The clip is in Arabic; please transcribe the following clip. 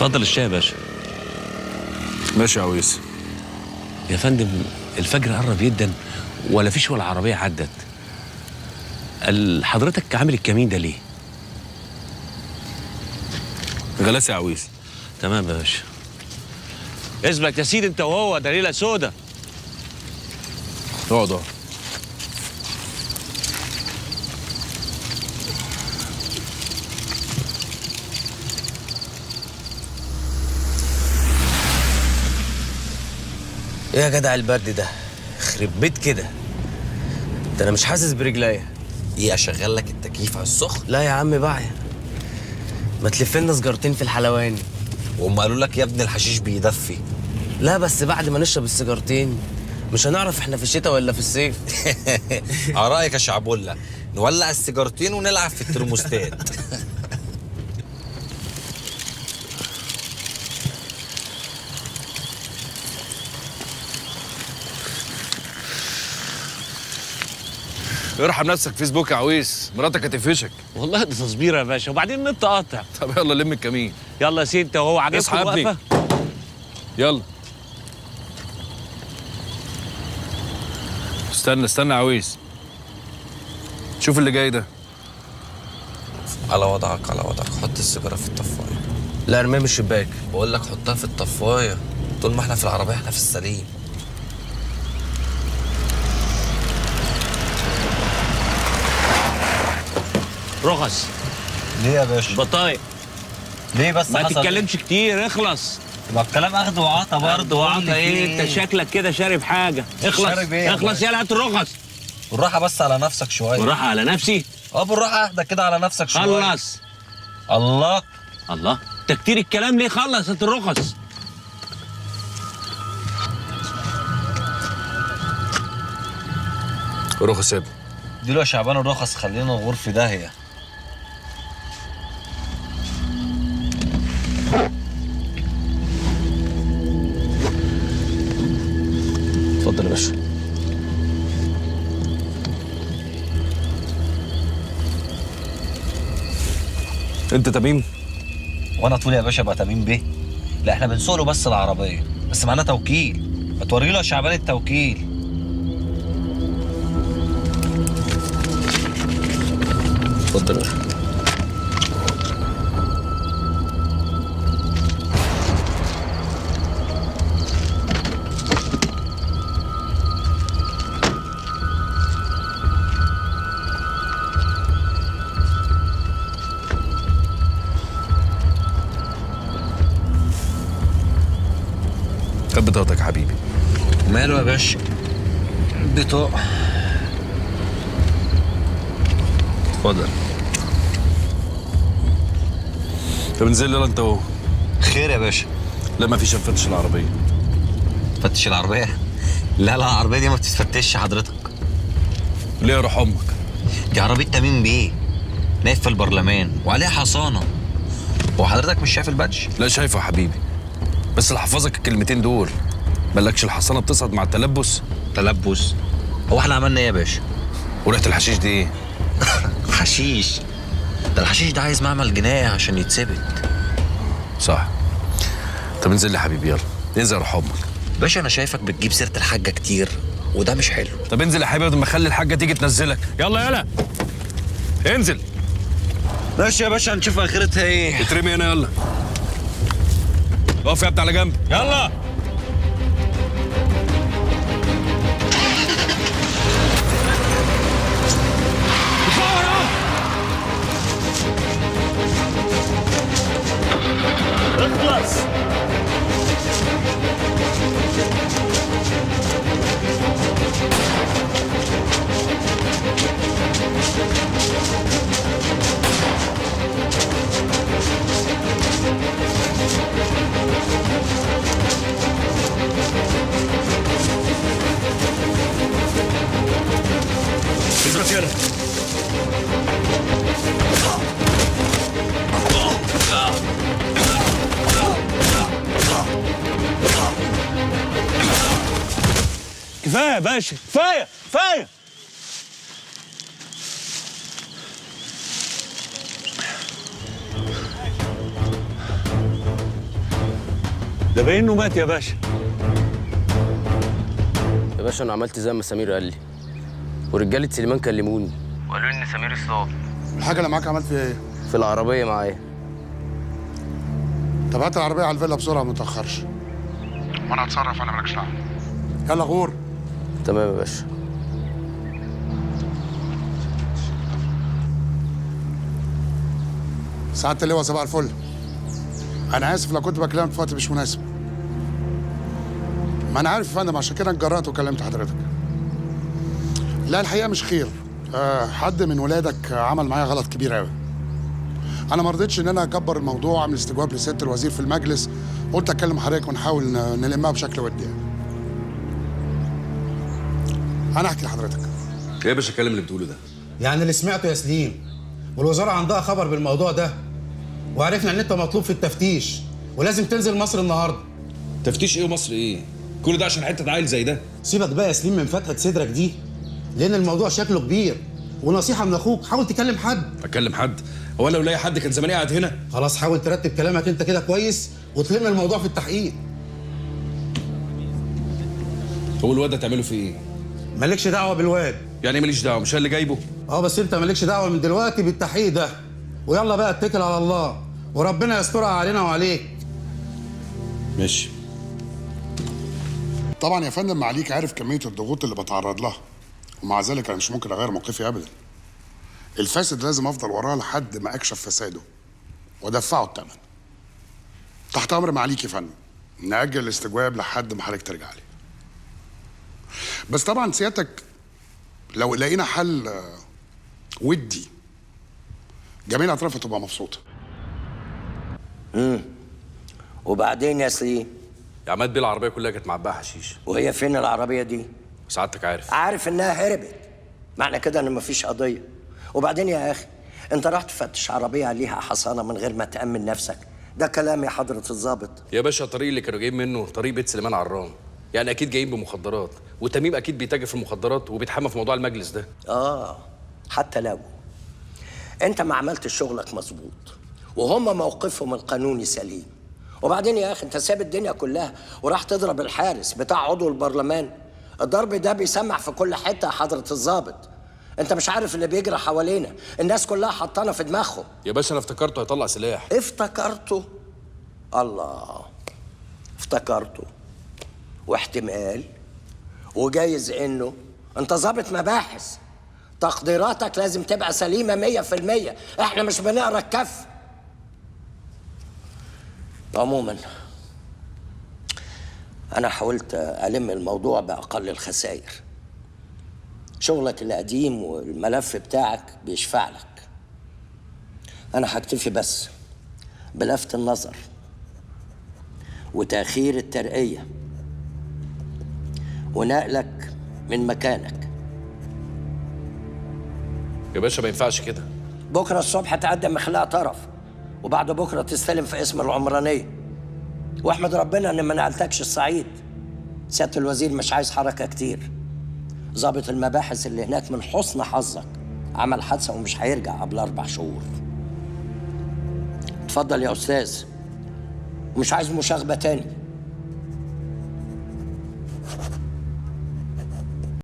اتفضل الشاي يا باشا. ماشي يا عويس. يا فندم الفجر قرب جدا ولا فيش ولا عربيه عدت. حضرتك عامل الكمين ده ليه؟ غلاسة يا عويس. تمام يا باشا. اثبت يا سيدي انت وهو، ده ليله سودا. اقعد اقعد. ايه يا جدع البرد ده؟ يخرب بيت كده. ده انا مش حاسس برجليا. ايه اشغل لك التكييف على السخن؟ لا يا عم بقى، ما تلف لنا سجارتين في الحلواني. وهم قالوا لك يا ابني الحشيش بيدفي. لا بس بعد ما نشرب السيجارتين مش هنعرف احنا في الشتاء ولا في الصيف. على رايك يا شعبولة، نولع السيجارتين ونلعب في الترموستات. ارحم نفسك فيسبوك يا عويس، مراتك هتقفشك. والله ده تصبير يا باشا، وبعدين النت قاطع. طب يلا لم الكمين. يلا يا سيدي انت وهو، اصحى عاجبكم يا ابني. الوقفه؟ يلا. استنى يا عويس. شوف اللي جاي ده. على وضعك حط السيجاره في الطفايه. لا ارميها من الشباك. بقول لك حطها في الطفايه، طول ما احنا في العربيه احنا في السليم. رخص. ليه يا باشا؟ بطايق. ليه بس ما حصل تتكلمش كتير، اخلص. ما الكلام اخد وعطا برضه. وعطا ايه؟ انت شكلك كده شارب حاجه. اخلص شارب ايه يا اخلص باشا؟ يلا هات الرخص. بالراحه بس على نفسك شويه. بالراحه على نفسي. بالراحه اهدى كده على نفسك شويه. خلص. الله. الله، انت كتير الكلام ليه؟ خلص هات الرخص. رخص يا ابني. اديله يا شعبان الرخص، خلينا نغور في داهيه. اتفضل يا باشا. انت تميم؟ وانا طول يا باشا بقى تميم بيه؟ لا احنا بنسوق له بس العربيه، بس معانا توكيل. ما توري له يا شعبان التوكيل. اتفضل يا باشا. خد بطاقتك يا حبيبي. ماله يا باشا؟ بطاقه. اتفضل. طب انزل يلا انت اهو. خير يا باشا؟ لا مفيش، هنفتش العربيه. تفتش العربيه؟ لا العربيه دي ما بتتفتش حضرتك. ليه يا روح امك؟ دي عربيه تميم بيه، نايف في البرلمان وعليها حصانه. هو حضرتك مش شايف البادج؟ لا شايفه يا حبيبي، بس اللي حفظك الكلمتين دول. مالكش الحصانه بتصعد مع التلبس؟ تلبس؟ هو احنا عملنا ايه يا باشا؟ وريحه الحشيش دي ايه؟ حشيش؟ ده الحشيش ده عايز معمل جناية عشان يتثبت. صح. طب انزل لي يا حبيبي، يلا انزل يا روح امك. باشا انا شايفك بتجيب سيرة الحاجة كتير وده مش حلو. طب انزل يا حبيبي لما اخلي الحاجه تيجي تنزلك. يلا انزل. ماشي يا باشا، هنشوف اخرتها ايه. اترمي هنا يلا. اقف يا ابني على جنب. يلا. اخلص. اثبت يلا. كفايه يا باشا، كفايه. ده باين انه مات يا باشا. يا باشا انا عملت زي ما سمير قال لي، ورجاله سليمان كلموني وقالوا لي ان سمير اتصاب. الحاجه اللي معاك عملت فيها ايه؟ في العربيه معايا. طب هات العربيه على الفيلا بسرعه ما تاخرش، وانا هتصرف، انا مالكش دعوه. يلا غور. تمام يا باشا. سعاده اللواء صباح الفل. انا اسف لو كنت بكلمك في وقت مش مناسب. ما انا عارف يا فندم، عشان كده اتجرأت وكلمت حضرتك. لا الحقيقه مش خير. حد من ولادك عمل معايا غلط كبير قوي. انا ما رضيتش ان انا اكبر الموضوع، اعمل استجواب لسياده الوزير في المجلس، قلت اكلم حضرتك ونحاول نلمها بشكل ودي يعني. انا احكي لحضرتك. يا باشا الكلام اللي بتقوله ده يعني اللي سمعته يا سليم، والوزاره عندها خبر بالموضوع ده، وعرفنا ان انت مطلوب في التفتيش ولازم تنزل مصر النهارده. تفتيش ايه ومصر ايه؟ كل ده عشان حته عيل زي ده؟ سيبك بقى يا سليم من فتحه صدرك دي، لان الموضوع شكله كبير، ونصيحه من اخوك حاول تكلم حد. اكلم حد؟ هو انا لو لاقي حد كان زماني قاعد هنا. خلاص حاول ترتب كلامك انت كده كويس وتلم الموضوع في التحقيق. هو الواد ده تعمله فيه ايه؟ مالكش دعوه بالواد. يعني ايه ماليش دعوه؟ مش انا اللي جايبه؟ بس انت مالكش دعوه من دلوقتي بالتحقيق ده، ويلا بقى اتكل على الله وربنا يسترها علينا وعليك. ماشي. طبعا يا فندم معاليك عارف كميه الضغوط اللي بتعرض لها، ومع ذلك انا مش ممكن اغير موقفي ابدا. الفاسد لازم افضل وراه لحد ما اكشف فساده وادفعه الثمن. تحت امر معاليك يا فندم، ناجل الاستجواب لحد ما حضرتك ترجع لي. بس طبعا سيادتك لو لقينا حل ودي جميع الاطراف هتبقى مبسوطه. وبعدين يا سليم؟ يا عماد بيه العربيه كلها كانت معباها حشيش. وهي فين العربيه دي؟ سعادتك عارف انها هربت، معنى كده ان مفيش قضيه. وبعدين يا اخي انت راح تفتش عربيه عليها حصانه من غير ما تامن نفسك؟ ده كلام يا حضره الضابط. يا باشا الطريق اللي كانوا جايين منه طريق بيت سليمان عرام، يعني اكيد جايين بمخدرات، وتميم اكيد بيتاجر في المخدرات وبيتحمى في موضوع المجلس ده. حتى لو انت ما عملتش شغلك مظبوط وهم موقفهم القانوني سليم، وبعدين يا اخي انت ساب الدنيا كلها وراح تضرب الحارس بتاع عضو البرلمان. الضرب ده بيسمع في كل حته يا حضره الضابط. انت مش عارف اللي بيجري حوالينا، الناس كلها حطانا في دماغهم. يا باشا انا افتكرته هيطلع سلاح. افتكرته؟ الله، افتكرته واحتمال، وجايز انه انت ضابط مباحث، تقديراتك لازم تبقى سليمه 100%. احنا مش بنقرا الكف. عموما انا حاولت الم الموضوع باقل الخسائر. شغلك القديم والملف بتاعك بيشفع لك. انا هكتفي بس بلفت النظر وتاخير الترقيه ونقلك من مكانك. يا باشا ما ينفعش كده. بكره الصبح تقدم مخلاء طرف، وبعد بكره تستلم في اسم العمرانيه. واحمد ربنا ان ما نقلتكش الصعيد. سياده الوزير مش عايز حركه كتير. ضابط المباحث اللي هناك من حسن حظك عمل حادثه ومش هيرجع قبل 4 شهور. اتفضل يا استاذ، ومش عايز مشاغبه تاني.